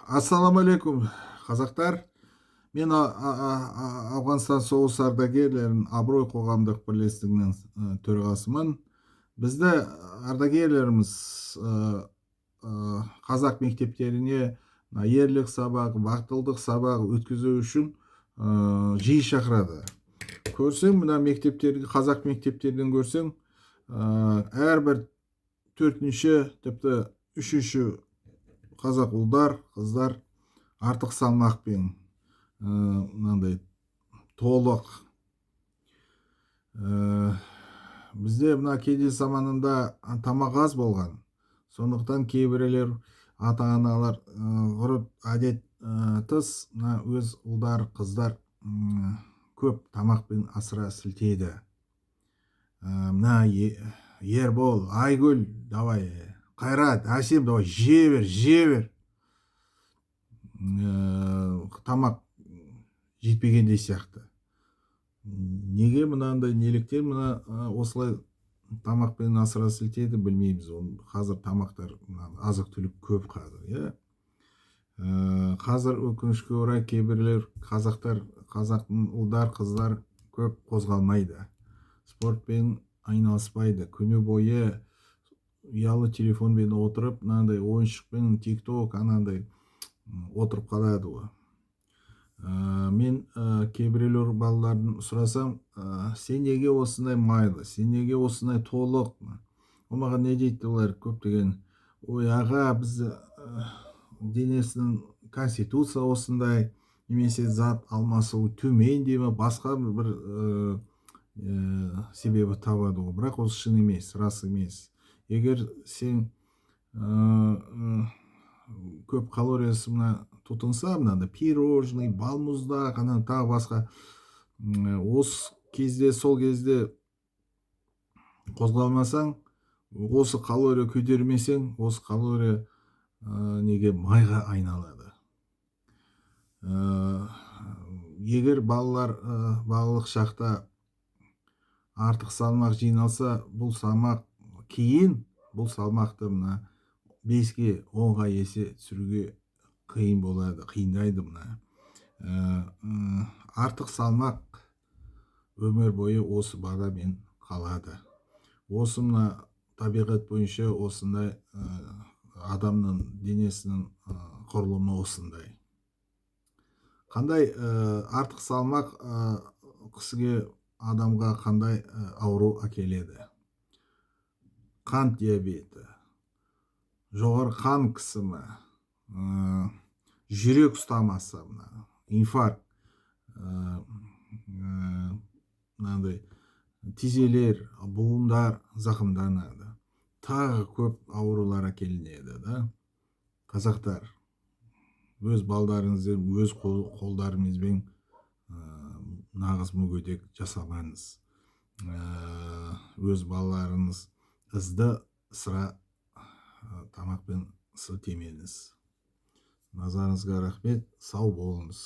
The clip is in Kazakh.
Ассаламу алейкум, қазақтар. Мен Ауғанстан соғыс ардагерлерін абырой қоғамдық бірлестігінің төрағасымын. Бізді ардагерлеріміз қазақ мектептеріне ерлік сабағы, бақтылдық сабағы өткізу үшін жиі шақырады. Көрсең, мына мектептерге, қазақ мектептерден көрсең, әрбір төртінші, тіпті үшінші қазақ ұлдар, қыздар артық салмақпен мынандай толық. Бізде мына кедей заманында тамақ аз болған. Сондықтан кейбіреулер ата-аналар ғұрып әдет тыс өз ұлдар, қыздар көп тамақпен асыра сілтейді. Мына Ербол, Айгүл, давай, Қайрат, Әсем, давай, жебер. Тамақ жетпегендей сияқты. Неге мынандай, неліктен мына осылай тамақпен асыра сілтейді, білмейміз. Қазір тамақтар азық түлік көп қазір. Қазір өкінішке орай кейбіреулер қазақтың ұлдар, қыздар көп қозғалмайды. Спортпен айналыспайды. Күні бойы ұялы телефонмен отырып, мынандай ойыншықпен TikTok анандай отырып қалады ғой. Мен кейбіреулер балалардың сұрасам, сен неге осындай майлы, сен неге осындай толық? Ол маған не дейді олар көптеген? Ой, аға, біз денесінің конституция осындай, немесе зат алмасуы төмен дейме, басқа бір себебі табады ғой. Бірақ ол шын емес, рас емес. Егер сен көп калориясы тұтынса, мынандай пирожный, балмұздақ, тағы басқа, сол кезде қозғалмасаң, осы калория көтермесең, осы калория неге майға айналады. Егер балалар балалық шақта артық салмақ жиналса, бұл салмақ кейін, бұл салмақты 5-ге 10-ға есе түсіруге қиын болады, қиындайды. Артық салмақ өмір бойы осы бағамен қалады. Осы табиғат бойынша осындай, адамның денесінің құрылымы осындай. Қандай артық салмақ кісіге, адамға қандай ауру әкеледі? Қант диабеті, жоғары қан қысымы, жүрек ұстамасы, инфаркт, тізелер, буындар зақымданады. Тағы көп аурулар әкелінеді. Қазақтар, өз балдарыңызды өз қолдарыңызбен нағыз мүгедек жасамаңыз. Өз балаларыңыз ызды сыра тамақпен сілтемеңіз. Назарыңызға рахмет, сау болыңыз.